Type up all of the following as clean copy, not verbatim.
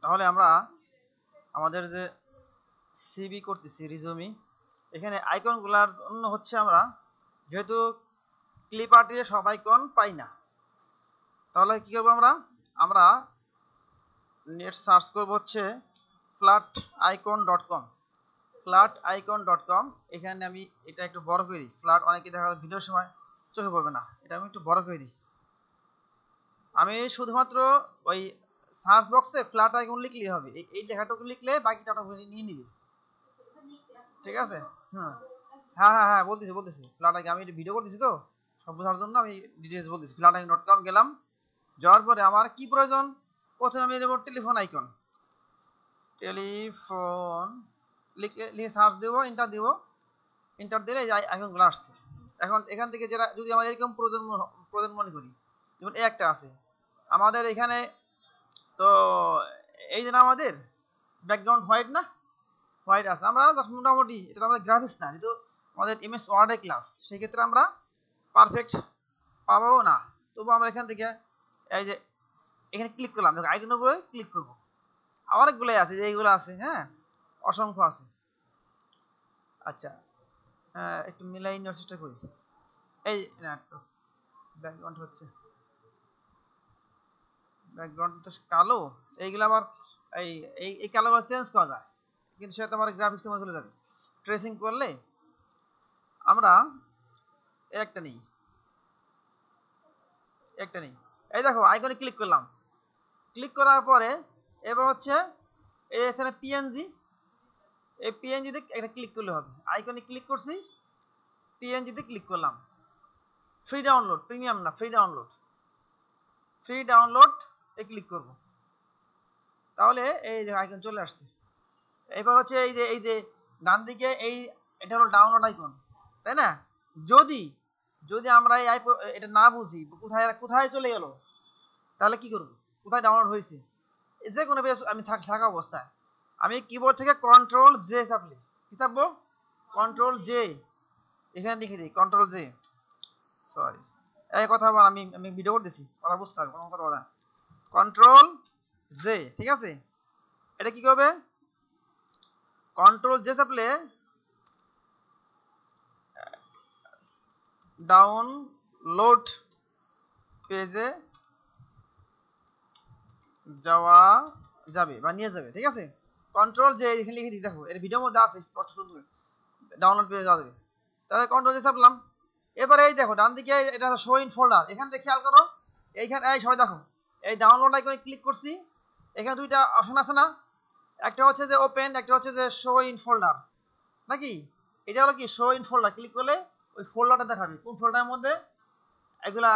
তাহলে আমরা আমাদের যে সিভি করতেছি রিজুমি, এখানে আইকনগুলোর জন্য হচ্ছে আমরা যেহেতু ক্লিপার্টে সব আইকন পাই না, তাহলে কী করবো আমরা নেট সার্চ করবো হচ্ছে flaticon.com। flaticon.com, এখানে আমি এটা একটু বড় করে দিই। ফ্ল্যাট অনেকে দেখা যায় ভিডিওর সময় চোখে পড়বে না, এটা আমি একটু বড় করে দিই। আমি শুধুমাত্র ওই সার্চ বক্সে ফ্ল্যাট আইকন লিখলেই হবে, এই লেখাটুকু লিখলে বাকিটা নিয়ে নিবে। ঠিক আছে? হ্যাঁ হ্যাঁ হ্যাঁ হ্যাঁ বলতেছি ফ্ল্যাট আইকন, আমি ভিডিও করতেছি তো সব বোঝার জন্য আমি ডিটেলস বলতেছি। flaticon.com গেলাম, যাওয়ার পরে আমার কি প্রয়োজন, প্রথমে আমি দেবো টেলিফোন আইকন। টেলিফোন লিখে সার্চ দেবো, এন্টার দিব। এন্টার দিলে এই আইকনগুলো আসছে। এখন এখান থেকে যেটা যদি আমার এরকম প্রয়োজন মনে করি, যেমন এই একটা আছে আমাদের এখানে, তো এই যে না আমাদের ব্যাকগ্রাউন্ড হোয়াইট না, হোয়াইট আছে, আমরা জাস্ট মোটামুটি, এটা তো আমাদের গ্রাফিক্স না, যেহেতু আমাদের এমএস ওয়ার্ডের ক্লাস, সেই ক্ষেত্রে আমরা পারফেক্ট পাবো না। তবু আমরা এখান থেকে এই যে এখানে ক্লিক করলাম, দেখো আইকনের উপরে ক্লিক করবো, অনেকগুলোই আছে, যে এইগুলো আছে, হ্যাঁ অসংখ্য আছে। আচ্ছা একটু মিলাই নেওয়ার চেষ্টা করি। এই না তো ব্যাকগ্রাউন্ড হচ্ছে, ব্যাকগ্রাউন্ড তো কালো, এইগুলো আবার এই এই কালোগুলো চেঞ্জ করা যায়, কিন্তু সেটা তো আমার গ্রাফিক্সের মধ্যে চলে যাবে। ট্রেসিং করলে আমরা একটা নেই, এই দেখো আইকনে ক্লিক করলাম, ক্লিক করার পরে এবার হচ্ছে এই এখানে পিএনজি, এই পিএনজিতে একটা ক্লিক করলে হবে। আইকনে ক্লিক করছি, পিএনজিতে ক্লিক করলাম, ফ্রি ডাউনলোড, প্রিমিয়াম না, ফ্রি ডাউনলোড এ ক্লিক করব, তাহলে এই যে আইকন চলে আসছে। এবার হচ্ছে এই যে ডান দিকে এটা হলো ডাউনলোড আইকন, তাই না? যদি আমরা এটা না বুঝি কোথায় চলে গেল, তাহলে কি করব, কোথায় ডাউনলোড হয়েছে, যে কোনো পেজ আমি থাকা অবস্থায় আমি কিবোর্ড থেকে কন্ট্রোল জে চাপলি, কি চাপবো, কন্ট্রোল জে, এখানে লিখে দিই কন্ট্রোল জে। সরি এই কথা বল, আমি ভিডিও করতেছি, কথা বুঝতে হবে, কোনো কথা বলা, কন্ট্রোল জে, ঠিক আছে? এটা কি করবে, কন্ট্রোল জে চাপলে ডাউনলোড পেজে যাওয়া যাবে বা নিয়ে যাবে, ঠিক আছে? কন্ট্রোল জে এখানে লিখে দিই, দেখো এর ভিডিওর মধ্যে আছে স্পষ্ট সুন্দর, ডাউনলোড পেজে যাওয়া যাবে। তাহলে কন্ট্রোল জে চাপলাম, এবারে এই দেখো ডান দিকে এটা শো ইন ফোল্ডার, এখান থেকে খেয়াল করো, এইখানে এই সবাই দেখো, এই ডাউনলোড আইকনে ক্লিক করছি, এখানে দুইটা অপশন আছে না, একটা হচ্ছে যে ওপেন, একটা হচ্ছে যে শো ইন ফোল্ডার, নাকি? এটা হলো কি শো ইন ফোল্ডার, ক্লিক করলে ওই ফোল্ডারটা দেখাবে কোন ফোল্ডারের মধ্যে এগুলা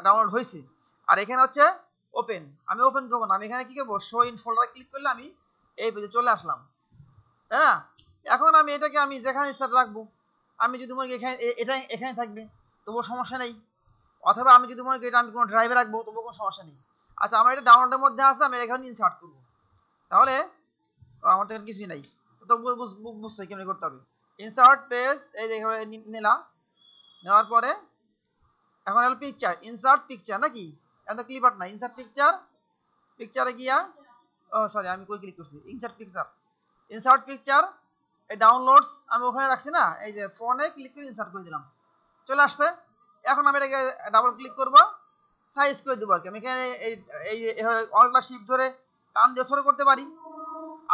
ডাউনলোড হয়েছে। আর এখানে হচ্ছে ওপেন, আমি ওপেন করবো না, আমি এখানে কি করবো, শো ইন ফোল্ডারে ক্লিক করলে আমি এই পেজে চলে আসলাম, তাই না? এখন আমি এটাকে আমি যেখানে ইচ্ছা রাখবো, আমি যদি মনে করি এখানে থাকবে তবুও সমস্যা নেই, অথবা আমি যদি মনে করি এটা আমি কোনো ড্রাইভে রাখবো তবুও কোনো সমস্যা নেই। আচ্ছা আমার এটা ডাউনলোডের মধ্যে আছে, আমি এখানে ইনসার্ট করবো, তাহলে আমার তো এখানে কিছুই নাই, তো বুঝতে কেমনি করতে হবে। ইনসার্ট পেজ, এই দেখো নিলাম, নেওয়ার পরে এখন হলো পিকচার, ইনসার্ট পিকচার, নাকি? এখন ক্লিপার না, ইনসার্ট পিকচারে গিয়া, ও সরি আমি কই ক্লিক করছি, ইনসার্ট পিকচার, এই ডাউনলোডস আমি ওখানে রাখছি না, এই যে ফোনে ক্লিক করে ইনসার্ট করে দিলাম, চলে আসছে। এখন আমি এটাকে ডাবল ক্লিক করব, সাইজ করে দেবো আর কি, আমি এখানে এই অলটা শিফট ধরে টান দিয়ে সরে করতে পারি,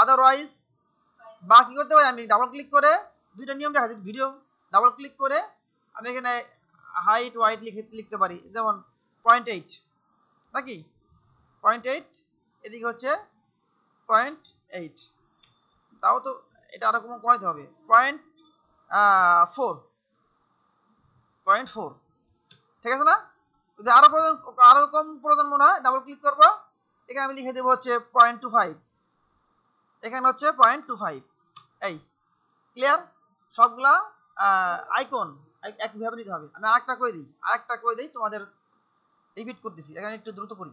আদারওয়াইজ বা কি করতে পারি, আমি ডাবল ক্লিক করে দুইটা নিয়ম দেখা যাচ্ছে, ভিডিও ডাবল ক্লিক করে আমি এখানে হাইট ওয়াইট লিখতে পারি, যেমন 0.8, নাকি 0.8, এদিকে হচ্ছে 0.8, তাও তো এটা আরো কম কমাইতে হবে, 0.4, ঠিক আছে না? যদি আরো কম প্রয়োজন মনে হয়, ডাবল ক্লিক করবো, এখানে আমি লিখে দেবো হচ্ছে 0.25, এখানে হচ্ছে 0.25, এই ক্লিয়ার? সবগুলা আইকন একভাবে নিতে হবে। আমি আরেকটা করে দিই, তোমাদের রিপিট করতেছি, এখানে একটু দ্রুত করি,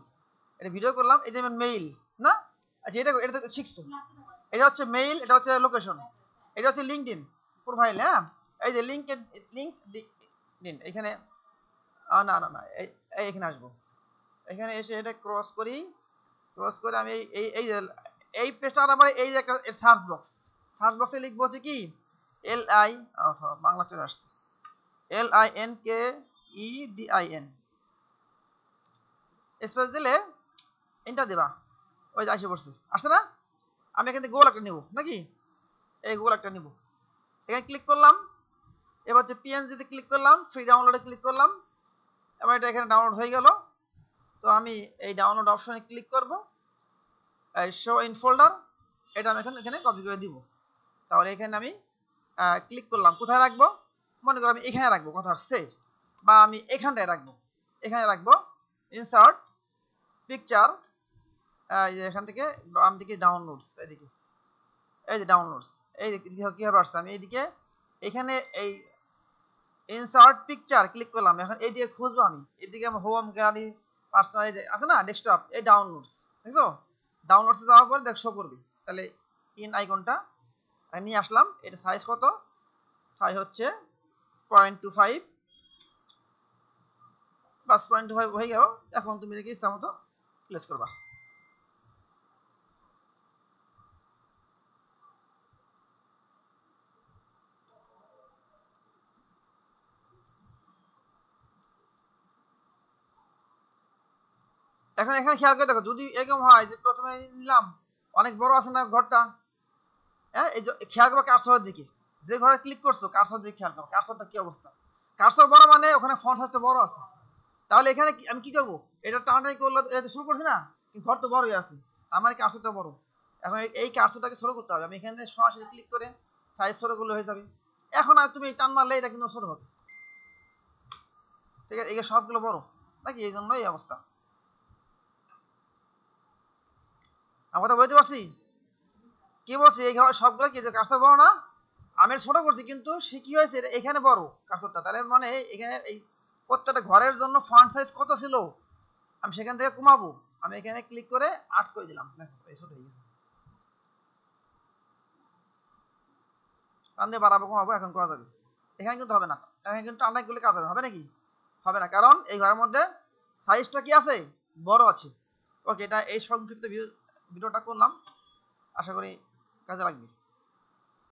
এটা ভিডিও করলাম, এই যেমন মেইল না, আচ্ছা এটা তো শিখছো, এটা হচ্ছে মেইল, এটা হচ্ছে লোকেশন, এটা হচ্ছে লিঙ্কডইন প্রোফাইল, হ্যাঁ এই যে লিঙ্ক দিন এখানে, না এখানে আসবো, এখানে এসে এটা ক্রস করি, ক্লোজ করে আমি এই পেজটা আবার এই যে একটা সার্চ বক্সে লিখবো হচ্ছে কি LI, বাংলা চলে আসছে, LINKEDIN স্পেস দিলে এন্টার দিবা, ওই যে আসে পড়ছে, আসছে না? আমি এখান থেকে গুগল একটা নিব নাকি, এই গুগল একটা নিব, এখানে ক্লিক করলাম, এবার হচ্ছে PNG-তে ক্লিক করলাম, ফ্রি ডাউনলোডে ক্লিক করলাম, এবার এটা এখানে ডাউনলোড হয়ে গেল। তো আমি এই ডাউনলোড অপশনে ক্লিক করব, শো ইন ফোল্ডার, এটা আমি এখানে কপি করে দিব। তাহলে এখানে আমি ক্লিক করলাম, কোথায় রাখবো? মনে করো আমি এখানে রাখবো, কথা হচ্ছে, বা আমি এখানটায় রাখবো, এখানে রাখবো, ইনসার্ট পিকচার, এখান থেকে বাম দিকে ডাউনলোডস, এদিকে এই যে ডাউনলোডস, এই কীভাবে আসছে, আমি এইদিকে এখানে এই ইনসার্ট পিকচার ক্লিক করলাম, এখন এইদিকে খুঁজবো, আমি এদিকে আমার হোম গ্যালারি পার্সোনাল আছে না ডেস্কটপ, এই ডাউনলোডস, দেখছো? ডাউনলোডসে যাওয়ার পরে দেখ শো করবে, তাহলে ইন আইকনটা নিয়ে আসলাম, এটা সাইজ কত? সাইজ হচ্ছে 0.25, বাস 0.25 হয়ে গেল। এখন তুমি এটাকে ইচ্ছা মতো প্লেস করবা। এখন এখানে খেয়াল করে দেখো, যদি এরকম হয় যে প্রথমে নিলাম অনেক বড় আছে না ঘরটা, হ্যাঁ, এই যে খেয়াল করবো কার্সরের দিকে, যে ঘরে ক্লিক করছো কার্সরের দিকে খেয়াল করো, কার্সরটা কি অবস্থা, কার্সর বড় মানে ওখানে ফন্ট সাইজটা বড় আছে। তাহলে এখানে আমি কি করবো, এটা টানাটানি করলে শুরু করছি না, ঘর তো বড়ই আছে, আমার কার্সরটা বড়, এখন এই কার্সরটাকে ছোট করতে হবে, আমি এখানে সরাসরি ক্লিক করে সাইজ ছোট করলে হয়ে যাবে। এখন আর তুমি টান মারলে এটা কিন্তু ছোট হবে, ঠিক আছে? এগুলো সবগুলো বড় নাকি, এই জন্য এই অবস্থা। আমার কথা বলতে পারছি? কি বলছি, এই সবগুলো কি যে কার্সর বড় না, আমি ছোট করছি, কিন্তু সে কি হয়েছে এখানে বড় কার্সরটা, তাহলে মানে এখানে এই প্রত্যেকটা ঘরের জন্য ফন্ট সাইজ কত ছিল আমি সেখান থেকে কমাবো, আমি এখানে ক্লিক করে 8 করে দিলাম, দেখো এই ছোট হয়ে গেছে। টান দিয়ে বাড়াবো কমাবো এখন করা যাবে, এখানে কিন্তু হবে না, এখানে কিন্তু টান করলে কাজ হবে নাকি? হবে না, কারণ এই ঘরের মধ্যে সাইজটা কি আছে, বড় আছে। ওকে, এটা এই সংক্ষিপ্ত ভিডিওটা করলাম, আশা করি কাজে লাগবে।